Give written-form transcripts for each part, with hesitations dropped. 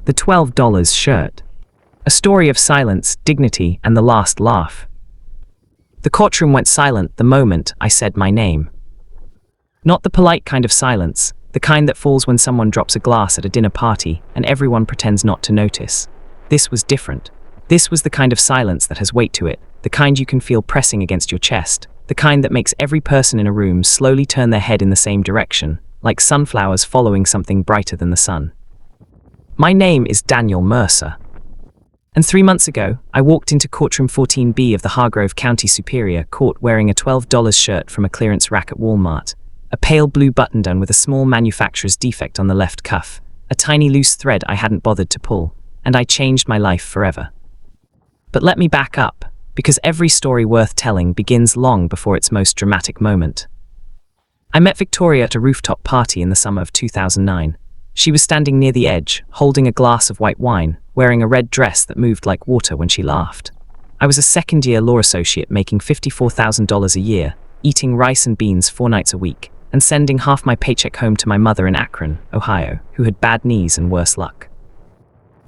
The $12 shirt. A story of silence, dignity, and the last laugh. The courtroom went silent the moment I said my name. Not the polite kind of silence, the kind that falls when someone drops a glass at a dinner party and everyone pretends not to notice. This was different. This was the kind of silence that has weight to it, the kind you can feel pressing against your chest, the kind that makes every person in a room slowly turn their head in the same direction, like sunflowers following something brighter than the sun. My name is Daniel Mercer. And 3 months ago, I walked into courtroom 14B of the Hargrove County Superior Court wearing a $12 shirt from a clearance rack at Walmart, a pale blue button-down with a small manufacturer's defect on the left cuff, a tiny loose thread I hadn't bothered to pull, and I changed my life forever. But let me back up, because every story worth telling begins long before its most dramatic moment. I met Victoria at a rooftop party in the summer of 2009. She was standing near the edge, holding a glass of white wine, wearing a red dress that moved like water when she laughed. I was a second-year law associate making $54,000 a year, eating rice and beans 4 nights a week, and sending half my paycheck home to my mother in Akron, Ohio, who had bad knees and worse luck.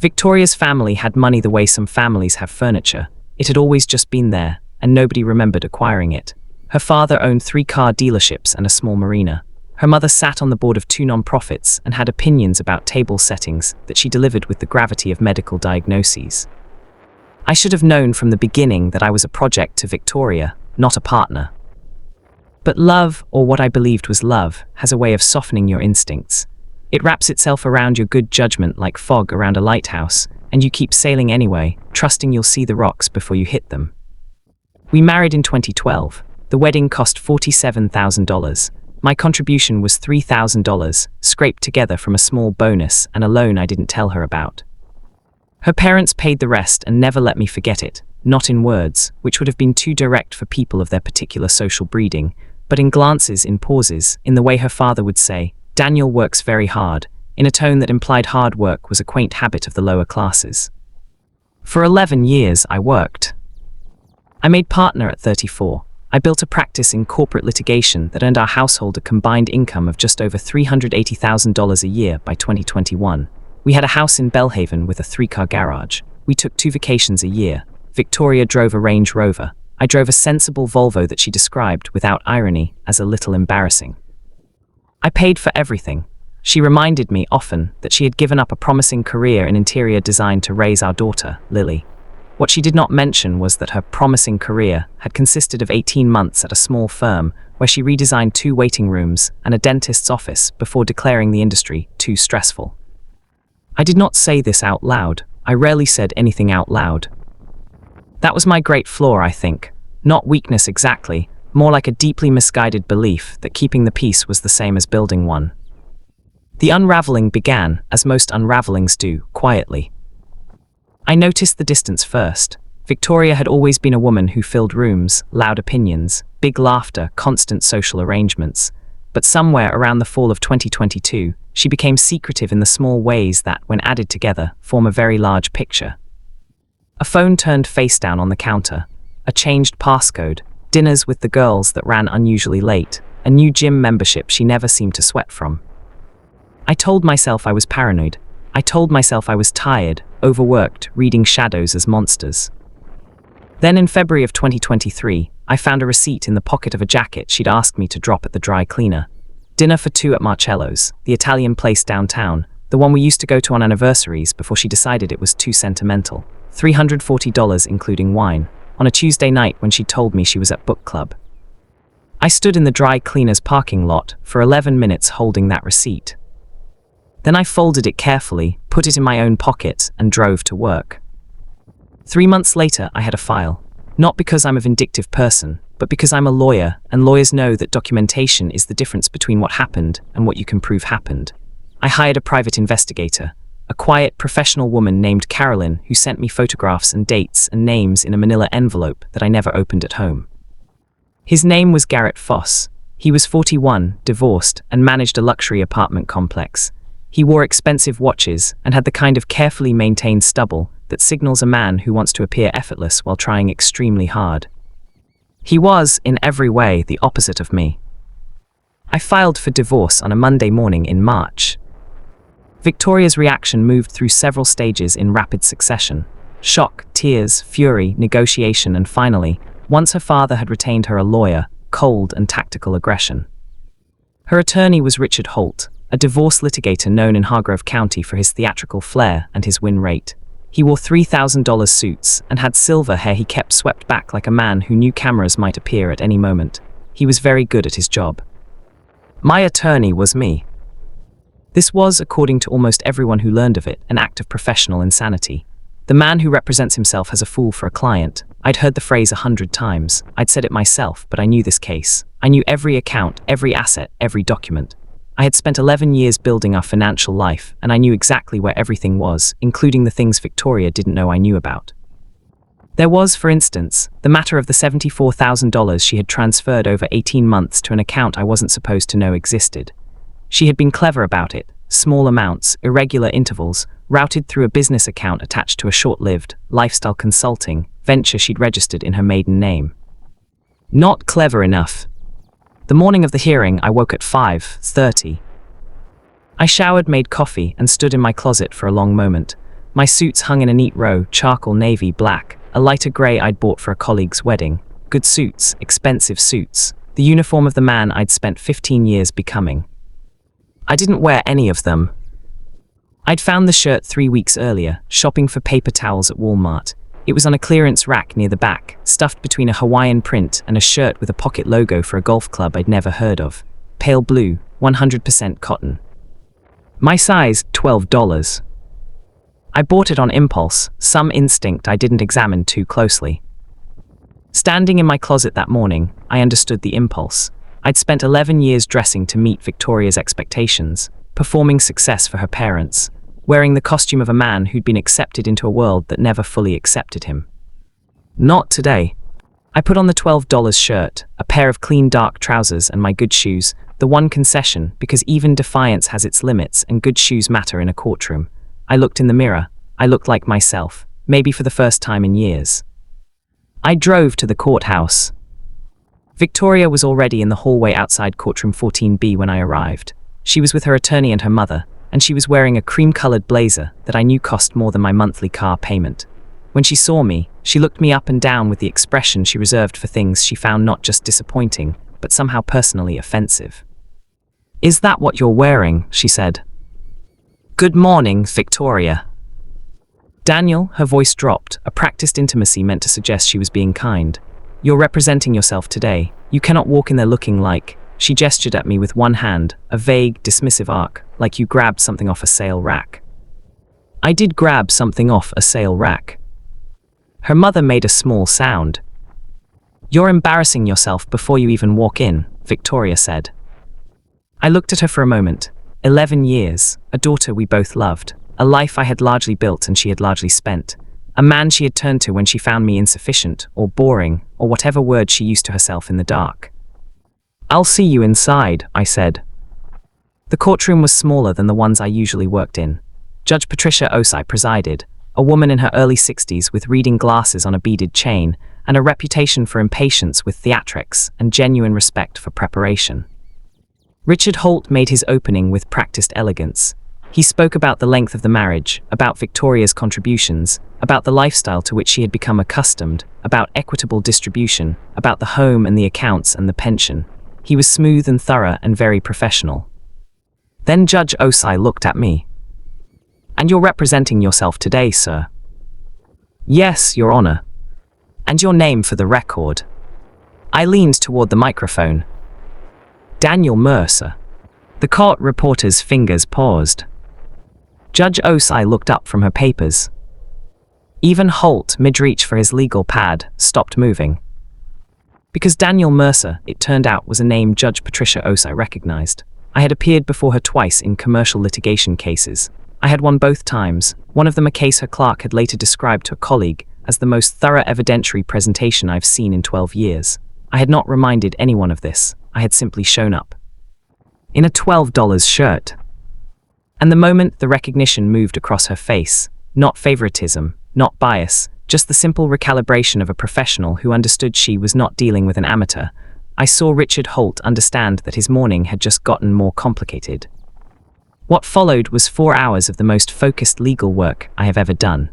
Victoria's family had money the way some families have furniture. It had always just been there, and nobody remembered acquiring it. Her father owned 3 car dealerships and a small marina. Her mother sat on the board of 2 non-profits and had opinions about table settings that she delivered with the gravity of medical diagnoses. I should have known from the beginning that I was a project to Victoria, not a partner. But love, or what I believed was love, has a way of softening your instincts. It wraps itself around your good judgment like fog around a lighthouse, and you keep sailing anyway, trusting you'll see the rocks before you hit them. We married in 2012. The wedding cost $47,000. My contribution was $3,000, scraped together from a small bonus and a loan I didn't tell her about. Her parents paid the rest and never let me forget it, not in words, which would have been too direct for people of their particular social breeding, but in glances, in pauses, in the way her father would say, "Daniel works very hard," in a tone that implied hard work was a quaint habit of the lower classes. For 11 years, I worked. I made partner at 34. I built a practice in corporate litigation that earned our household a combined income of just over $380,000 a year by 2021. We had a house in Belhaven with a 3-car garage. We took 2 vacations a year. Victoria drove a Range Rover. I drove a sensible Volvo that she described, without irony, as a little embarrassing. I paid for everything. She reminded me often that she had given up a promising career in interior design to raise our daughter, Lily. What she did not mention was that her promising career had consisted of 18 months at a small firm where she redesigned 2 waiting rooms and a dentist's office before declaring the industry too stressful. I did not say this out loud. I rarely said anything out loud. That was my great flaw, I think. Not weakness exactly, more like a deeply misguided belief that keeping the peace was the same as building one. The unraveling began, as most unravelings do, quietly. I noticed the distance first. Victoria had always been a woman who filled rooms, loud opinions, big laughter, constant social arrangements. But somewhere around the fall of 2022, she became secretive in the small ways that, when added together, form a very large picture. A phone turned face down on the counter, a changed passcode, dinners with the girls that ran unusually late, a new gym membership she never seemed to sweat from. I told myself I was paranoid. I told myself I was tired, overworked, reading shadows as monsters. Then in February of 2023, I found a receipt in the pocket of a jacket she'd asked me to drop at the dry cleaner. Dinner for 2 at Marcello's, the Italian place downtown, the one we used to go to on anniversaries before she decided it was too sentimental. $340 including wine, on a Tuesday night when she told me she was at book club. I stood in the dry cleaner's parking lot for 11 minutes holding that receipt. Then I folded it carefully, put it in my own pocket, and drove to work. 3 months later, I had a file. Not because I'm a vindictive person, but because I'm a lawyer, and lawyers know that documentation is the difference between what happened and what you can prove happened. I hired a private investigator, a quiet, professional woman named Carolyn who sent me photographs and dates and names in a manila envelope that I never opened at home. His name was Garrett Foss. He was 41, divorced, and managed a luxury apartment complex. He wore expensive watches and had the kind of carefully maintained stubble that signals a man who wants to appear effortless while trying extremely hard. He was, in every way, the opposite of me. I filed for divorce on a Monday morning in March. Victoria's reaction moved through several stages in rapid succession. Shock, tears, fury, negotiation, and finally, once her father had retained her a lawyer, cold and tactical aggression. Her attorney was Richard Holt, a divorce litigator known in Hargrove County for his theatrical flair and his win rate. He wore $3,000 suits and had silver hair he kept swept back like a man who knew cameras might appear at any moment. He was very good at his job. My attorney was me. This was, according to almost everyone who learned of it, an act of professional insanity. The man who represents himself as a fool for a client. I'd heard the phrase 100 times. I'd said it myself, but I knew this case. I knew every account, every asset, every document. I had spent 11 years building our financial life, and I knew exactly where everything was, including the things Victoria didn't know I knew about. There was, for instance, the matter of the $74,000 she had transferred over 18 months to an account I wasn't supposed to know existed. She had been clever about it, small amounts, irregular intervals, routed through a business account attached to a short-lived, lifestyle consulting venture she'd registered in her maiden name. Not clever enough. The morning of the hearing, I woke at 5:30. I showered, made coffee, and stood in my closet for a long moment. My suits hung in a neat row, charcoal navy, black, a lighter grey I'd bought for a colleague's wedding. Good suits, expensive suits, the uniform of the man I'd spent 15 years becoming. I didn't wear any of them. I'd found the shirt 3 weeks earlier, shopping for paper towels at Walmart. It was on a clearance rack near the back, stuffed between a Hawaiian print and a shirt with a pocket logo for a golf club I'd never heard of. Pale blue, 100% cotton. My size, $12. I bought it on impulse, some instinct I didn't examine too closely. Standing in my closet that morning, I understood the impulse. I'd spent 11 years dressing to meet Victoria's expectations, performing success for her parents, wearing the costume of a man who'd been accepted into a world that never fully accepted him. Not today. I put on the $12 shirt, a pair of clean dark trousers and my good shoes, the one concession because even defiance has its limits and good shoes matter in a courtroom. I looked in the mirror. I looked like myself, maybe for the first time in years. I drove to the courthouse. Victoria was already in the hallway outside courtroom 14B when I arrived. She was with her attorney and her mother, and she was wearing a cream-colored blazer that I knew cost more than my monthly car payment. When she saw me, she looked me up and down with the expression she reserved for things she found not just disappointing, but somehow personally offensive. "Is that what you're wearing?" she said. "Good morning, Victoria." Daniel, her voice dropped, a practiced intimacy meant to suggest she was being kind. "You're representing yourself today. You cannot walk in there looking like..." She gestured at me with one hand, a vague, dismissive arc, like you grabbed something off a sale rack. I did grab something off a sale rack. Her mother made a small sound. "You're embarrassing yourself before you even walk in," Victoria said. I looked at her for a moment. 11 years, a daughter we both loved, a life I had largely built and she had largely spent, a man she had turned to when she found me insufficient, or boring, or whatever word she used to herself in the dark. "I'll see you inside," I said. The courtroom was smaller than the ones I usually worked in. Judge Patricia Osai presided, a woman in her early 60s with reading glasses on a beaded chain, and a reputation for impatience with theatrics and genuine respect for preparation. Richard Holt made his opening with practiced elegance. He spoke about the length of the marriage, about Victoria's contributions, about the lifestyle to which she had become accustomed, about equitable distribution, about the home and the accounts and the pension. He was smooth and thorough and very professional. Then Judge Osai looked at me. "And you're representing yourself today, sir?" "Yes, Your Honor." "And your name for the record?" I leaned toward the microphone. "Daniel Mercer." The court reporter's fingers paused. Judge Osai looked up from her papers. Even Holt, mid-reach for his legal pad, stopped moving. Because Daniel Mercer, it turned out, was a name Judge Patricia Osai recognized. I had appeared before her twice in commercial litigation cases. I had won both times, one of them a case her clerk had later described to a colleague as the most thorough evidentiary presentation I've seen in 12 years. I had not reminded anyone of this. I had simply shown up. In a $12 shirt. And the moment the recognition moved across her face, not favoritism, not bias, just the simple recalibration of a professional who understood she was not dealing with an amateur, I saw Richard Holt understand that his morning had just gotten more complicated. What followed was 4 hours of the most focused legal work I have ever done.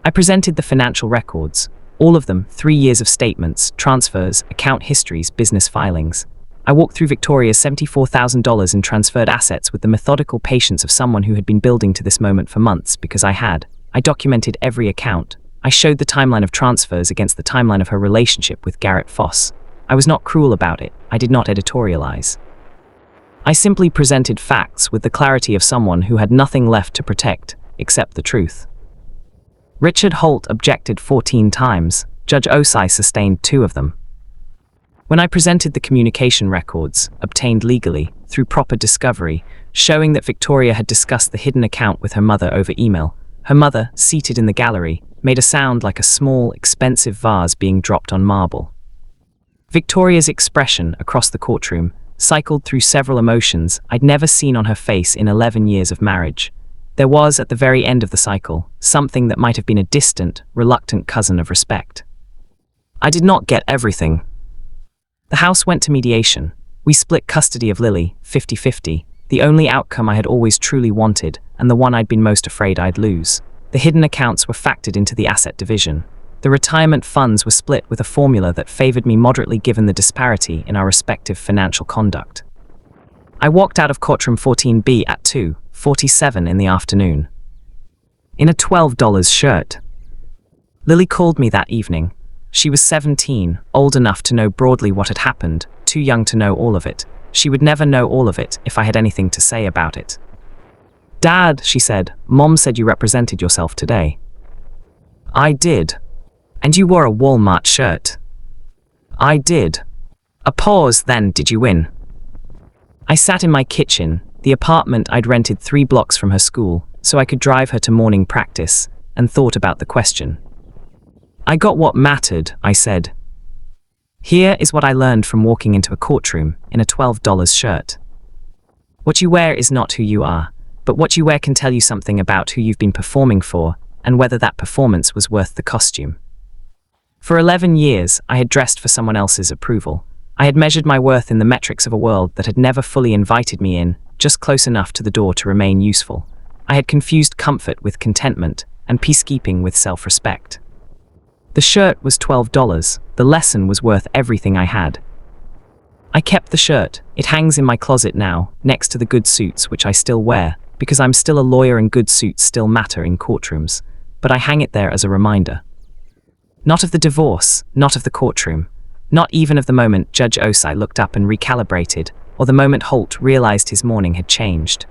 I presented the financial records, all of them, 3 years of statements, transfers, account histories, business filings. I walked through Victoria's $74,000 in transferred assets with the methodical patience of someone who had been building to this moment for months because I had. I documented every account. I showed the timeline of transfers against the timeline of her relationship with Garrett Foss. I was not cruel about it. I did not editorialize. I simply presented facts with the clarity of someone who had nothing left to protect except the truth. Richard Holt objected 14 times. Judge Osai sustained 2 of them. When I presented the communication records, obtained legally, through proper discovery, showing that Victoria had discussed the hidden account with her mother over email, her mother, seated in the gallery, made a sound like a small, expensive vase being dropped on marble. Victoria's expression across the courtroom cycled through several emotions I'd never seen on her face in 11 years of marriage. There was, at the very end of the cycle, something that might have been a distant, reluctant cousin of respect. I did not get everything. The house went to mediation. We split custody of Lily, 50-50, the only outcome I had always truly wanted, and the one I'd been most afraid I'd lose. The hidden accounts were factored into the asset division. The retirement funds were split with a formula that favored me moderately given the disparity in our respective financial conduct. I walked out of courtroom 14B at 2:47 in the afternoon. In a $12 shirt. Lily called me that evening. She was 17, old enough to know broadly what had happened, too young to know all of it. She would never know all of it if I had anything to say about it. "Dad," she said, "Mom said you represented yourself today." "I did." "And you wore a Walmart shirt." "I did." A pause, then, "Did you win?" I sat in my kitchen, the apartment I'd rented 3 blocks from her school, so I could drive her to morning practice, and thought about the question. "I got what mattered," I said. Here is what I learned from walking into a courtroom in a $12 shirt. What you wear is not who you are, but what you wear can tell you something about who you've been performing for and whether that performance was worth the costume. For 11 years, I had dressed for someone else's approval. I had measured my worth in the metrics of a world that had never fully invited me in, just close enough to the door to remain useful. I had confused comfort with contentment and peacekeeping with self-respect. The shirt was $12. The lesson was worth everything I had. I kept the shirt. It hangs in my closet now, next to the good suits which I still wear, because I'm still a lawyer and good suits still matter in courtrooms. But I hang it there as a reminder. Not of the divorce, not of the courtroom, not even of the moment Judge Osai looked up and recalibrated, or the moment Holt realized his morning had changed.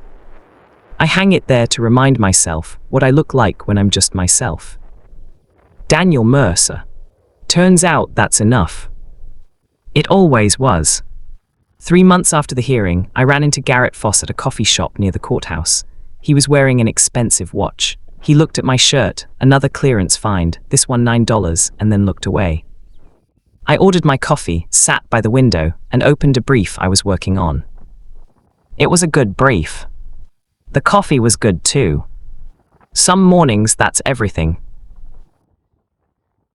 I hang it there to remind myself what I look like when I'm just myself. Daniel Mercer. Turns out that's enough. It always was. 3 months after the hearing, I ran into Garrett Foss at a coffee shop near the courthouse. He was wearing an expensive watch. He looked at my shirt, another clearance find, this one $9, and then looked away. I ordered my coffee, sat by the window, and opened a brief I was working on. It was a good brief. The coffee was good too. Some mornings that's everything.